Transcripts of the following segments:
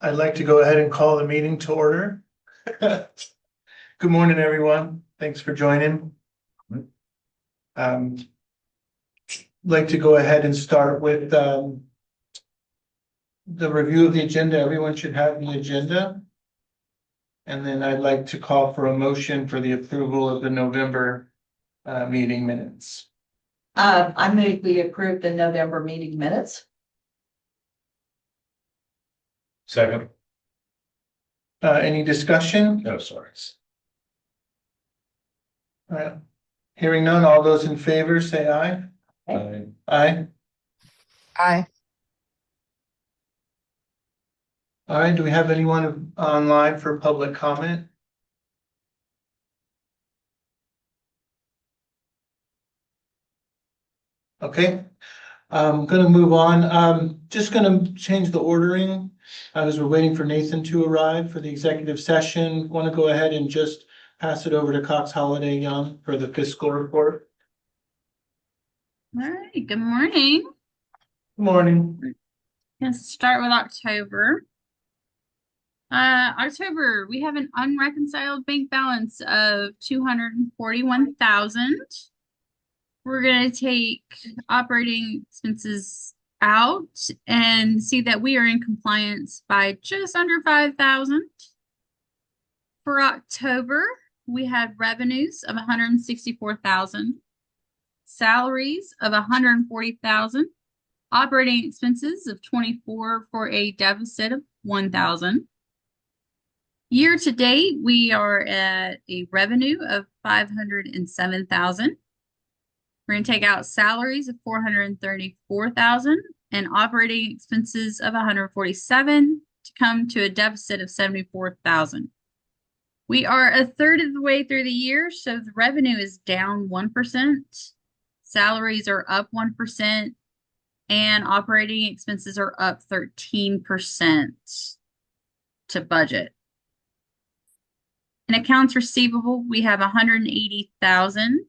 I'd like to go ahead and call the meeting to order. Good morning, everyone. Thanks for joining. Like to go ahead and start with the review of the agenda. Everyone should have the agenda. And then I'd like to call for a motion for the approval of the November meeting minutes. I move we approve the November meeting minutes. Second. Any discussion? No, sorry. Hearing none, all those in favor say aye. Aye. Aye. Aye. All right, do we have anyone online for public comment? Okay, I'm gonna move on. Just gonna change the ordering as we're waiting for Nathan to arrive for the executive session. Want to go ahead and just pass it over to Cox Holiday Young for the fiscal report. All right. Good morning. Good morning. Let's start with October. October, we have an unreconciled bank balance of 241,000. We're going to take operating expenses out and see that we are in compliance by just under 5,000. For October, we had revenues of 164,000, salaries of 140,000, operating expenses of 24 for a deficit of 1,000. Year to date, we are at a revenue of 507,000. We're going to take out salaries of 434,000 and operating expenses of 147 to come to a deficit of 74,000. We are a third of the way through the year, so the revenue is down 1%, salaries are up 1%, and operating expenses are up 13% to budget. In accounts receivable, we have 180,000.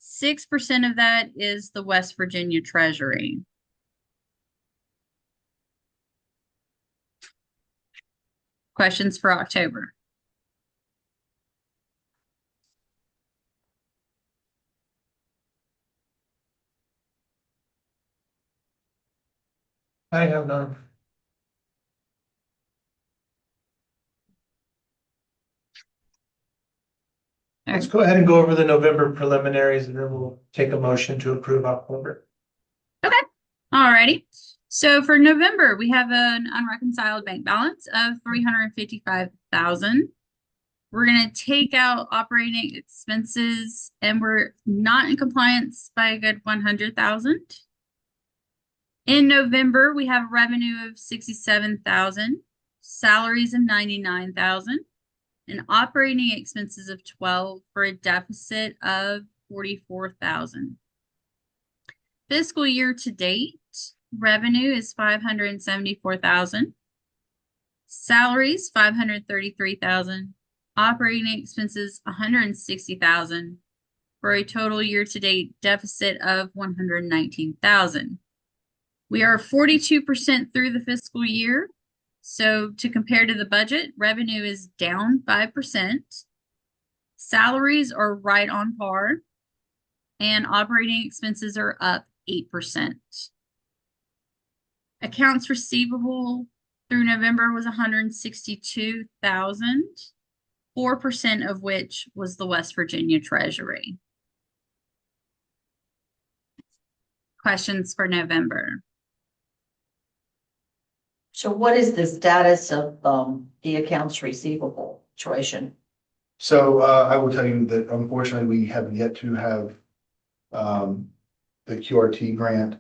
6% of that is the West Virginia Treasury. Questions for October? I have none. Let's go ahead and go over the November preliminaries and then we'll take a motion to approve October. Okay. Alrighty. So for November, we have an unreconciled bank balance of 355,000. We're going to take out operating expenses and we're not in compliance by a good 100,000. In November, we have revenue of 67,000, salaries of 99,000, and operating expenses of 12 for a deficit of 44,000. Fiscal year to date, revenue is 574,000, salaries 533,000, operating expenses 160,000 for a total year to date deficit of 119,000. We are 42% through the fiscal year. So to compare to the budget, revenue is down 5%. Salaries are right on par. And operating expenses are up 8%. Accounts receivable through November was 162,000, 4% of which was the West Virginia Treasury. Questions for November? So what is the status of the accounts receivable situation? So I will tell you that unfortunately we have yet to have the QRT grant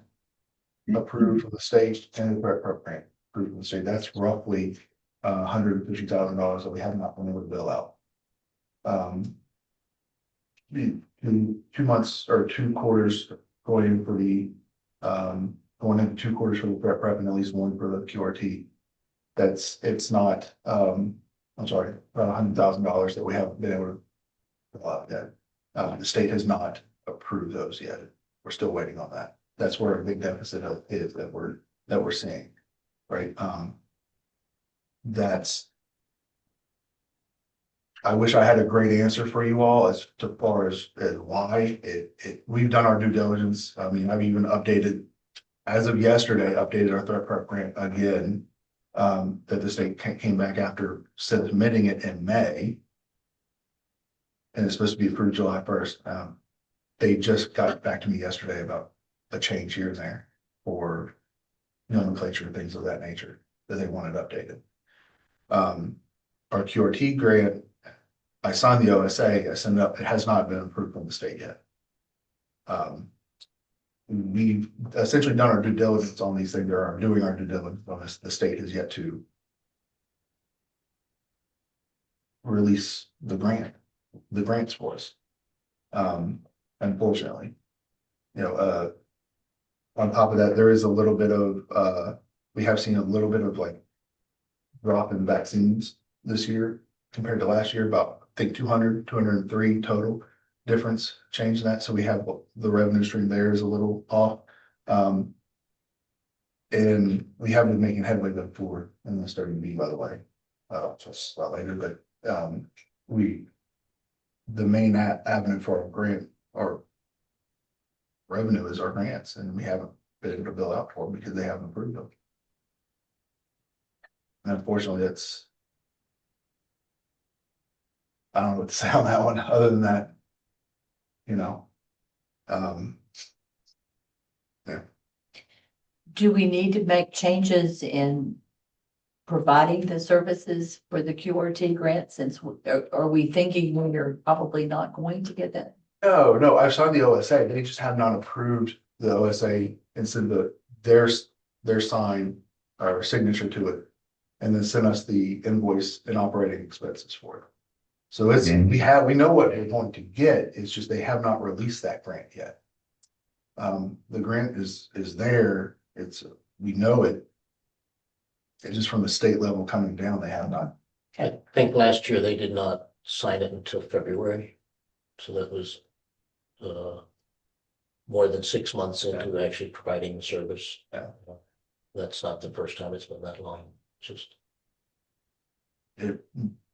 approved from the state and the prep grant approved from the state. That's roughly $150,000 that we have not been able to bill out. 2 months or 2 quarters going in for the going into 2 quarters for the prep and at least 1 for the QRT. It's not I'm sorry, about $100,000 that we haven't been able to fill out yet. The state has not approved those yet. We're still waiting on that. That's where a big deficit is that we're seeing, right? that's. I wish I had a great answer for you all as far as why we've done our due diligence. I mean, I've even updated, as of yesterday, updated our threat prep grant again. That the state came back after submitting it in May. And it's supposed to be approved July 1st. They just got back to me yesterday about a change here and there for nomenclature and things of that nature that they wanted updated. Our QRT grant, I signed the OSA, I sent it up, it has not been approved from the state yet. We've essentially done our due diligence on these things, or are doing our due diligence on this. The state has yet to release the grants for us. Unfortunately, on top of that, there is a little bit of, we have seen a little bit of like drop in vaccines this year compared to last year, about I think 203 total difference change in that. So we have the revenue stream there is a little off. And we have been making headway going forward in the starting B, by the way. Just later, but the main avenue for our grant or revenue is our grants, and we haven't been able to bill out for them because they haven't approved them. And unfortunately, I don't know what to say on that one, other than that, yeah. Do we need to make changes in providing the services for the QRT grant, since are we thinking we're probably not going to get that? No, I signed the OSA. They just have not approved the OSA and sent their sign or signature to it, and then sent us the invoice and operating expenses for it. So it's we know what we're going to get. It's just they have not released that grant yet. The grant is there. We know it. It's just from the state level coming down, they have not. I think last year they did not sign it until February. So that was more than 6 months into actually providing the service. Yeah. That's not the first time it's been that long. It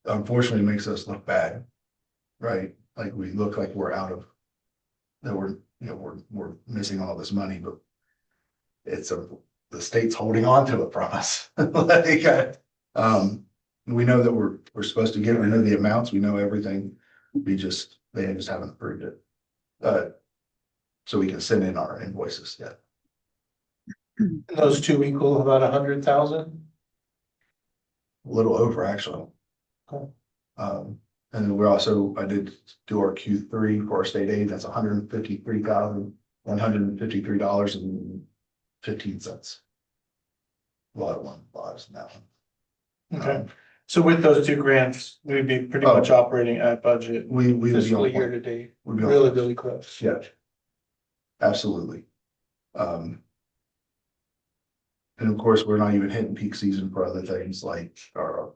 unfortunately makes us look bad, right? Like we look like we're out of that we're missing all this money, but the state's holding on to it from us. We know that we're supposed to get it. We know the amounts, we know everything. They just haven't approved it. So we can send in our invoices yet. Those two equal about 100,000. A little over, actually. Okay. And then I did do our Q3 for our state aid. That's $153,153.15. A lot of lives in that one. Okay, so with those two grants, we'd be pretty much operating at budget We would be fiscal on year point. to date, We'd be on really, point. really close. Yeah. Absolutely. And of course, we're not even hitting peak season for other things like our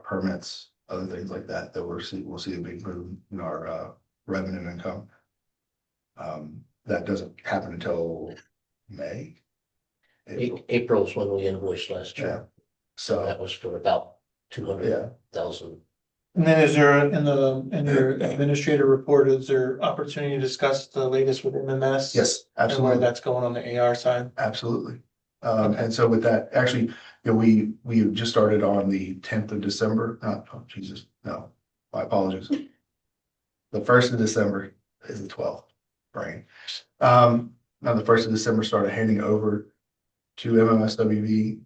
permits, other things like that we'll see a big boom in our revenue income. That doesn't happen until May. April is when we invoiced last Yeah. year. So That was for about 200,000. And then is there in your administrative report, is there opportunity to discuss the latest with MMS? yes, And where absolutely. that's going on the AR side? Absolutely. And so with that, actually, we just started on the 10th of December. No, my apologies. The 1st of December is the 12th, brain. Now the 1st of December started handing over to MMSWV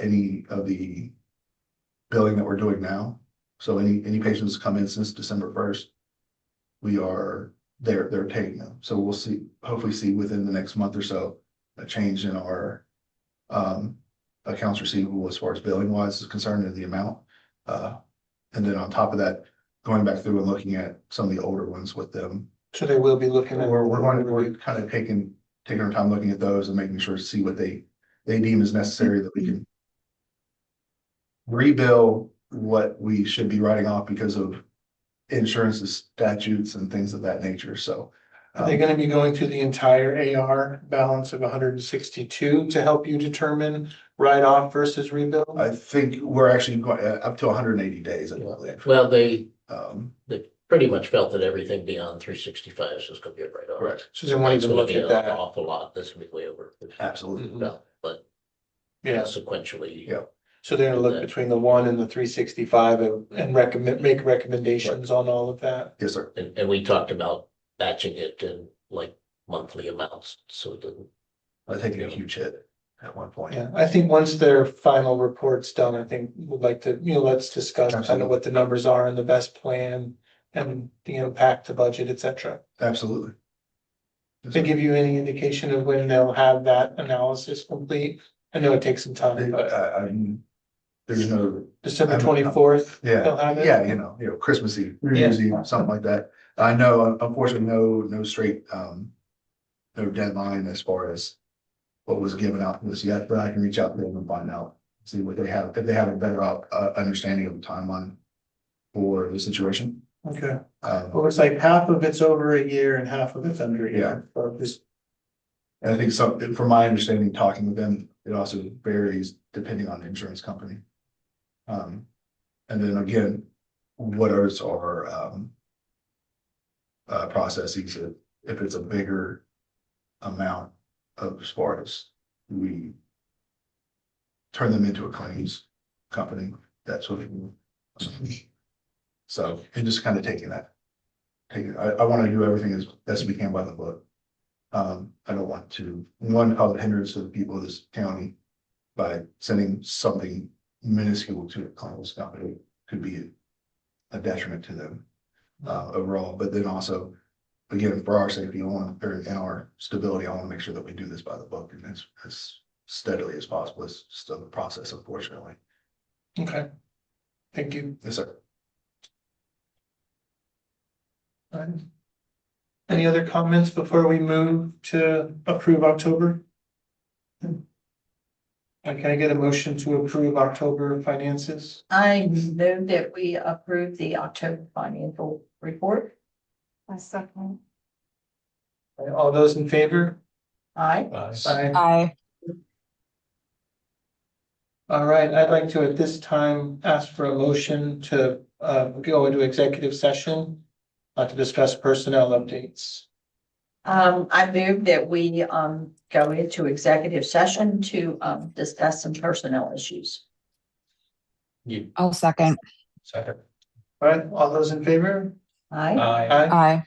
any of the billing that we're doing now. So any patients come in since December 1st, they're taking them. So we'll hopefully see within the next month or so a change in our accounts receivable as far as billing wise is concerned, and the amount. And then on top of that, going back through and looking at some of the older ones with them. So they will be looking at. We're kind of taking our time looking at those and making sure to see what they deem as necessary, that we can rebill what we should be writing off because of insurance statutes and things of that nature. So Are they gonna be going through the entire AR balance of 162 to help you determine write-off versus rebuild? I think we're actually going up to 180 days, I believe. Well, they Um, pretty much felt that everything beyond 365 is just gonna be a write-off. correct, So they won't It's even gonna look be at an that. awful lot, this will be way over. absolutely. No, but Yeah, sequentially. Yeah. so they're gonna look between the 1 and the 365 and make recommendations on all of that. Yes, sir. And we talked about batching it in like monthly amounts, so it didn't. I taking a huge hit at one point. Yeah, I think once their final report's done, I think we'd like to, let's discuss kind of Absolutely. what the numbers are and the best plan and the impact to budget, et cetera. Absolutely. Yes, To sir. give you any indication of when they'll have that analysis complete. I know it takes some time, but There's no, December 24th. yeah, they'll have it. yeah, Christmas Eve, New Year's Eve, something like that. I know, unfortunately, no straight, no deadline as far as what was given out to us yet, but I can reach out to them and find out, see what they have, if they have a better understanding of the timeline for the situation. Okay, well, it's like half of it's over a year and half of it's under a year. Or just, And I think some, from my understanding, talking with them, it also varies depending on the insurance company. And then again, what are our processes if it's a bigger amount of as far as we turn them into a claims company, that's what. So, and just kind of taking that. I want to do everything as best we can by the book. I don't want to, one, cause a hindrance to the people of this county by sending something minuscule to a claims company could be a detriment to them overall, but then also, again, for our safety, and our stability, I want to make sure that we do this by the book and as steadily as possible. It's still the process, unfortunately. okay. Thank you. Yes, sir. Any other comments before we move to approve October? Can I get a motion to approve October finances? I move that we approve the October financial report. I second. All those in favor? Aye. Aye. Aye. All right, I'd like to at this time ask for a motion to go into executive session to discuss personnel updates. I move that we go into executive session to discuss some personnel issues. I'll second. Second. All right, all those in favor? Aye. Aye. Aye.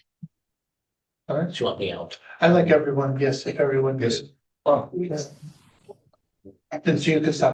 All right, You want me out? I like everyone, yes, if everyone. Yes. Well, then so you can stop.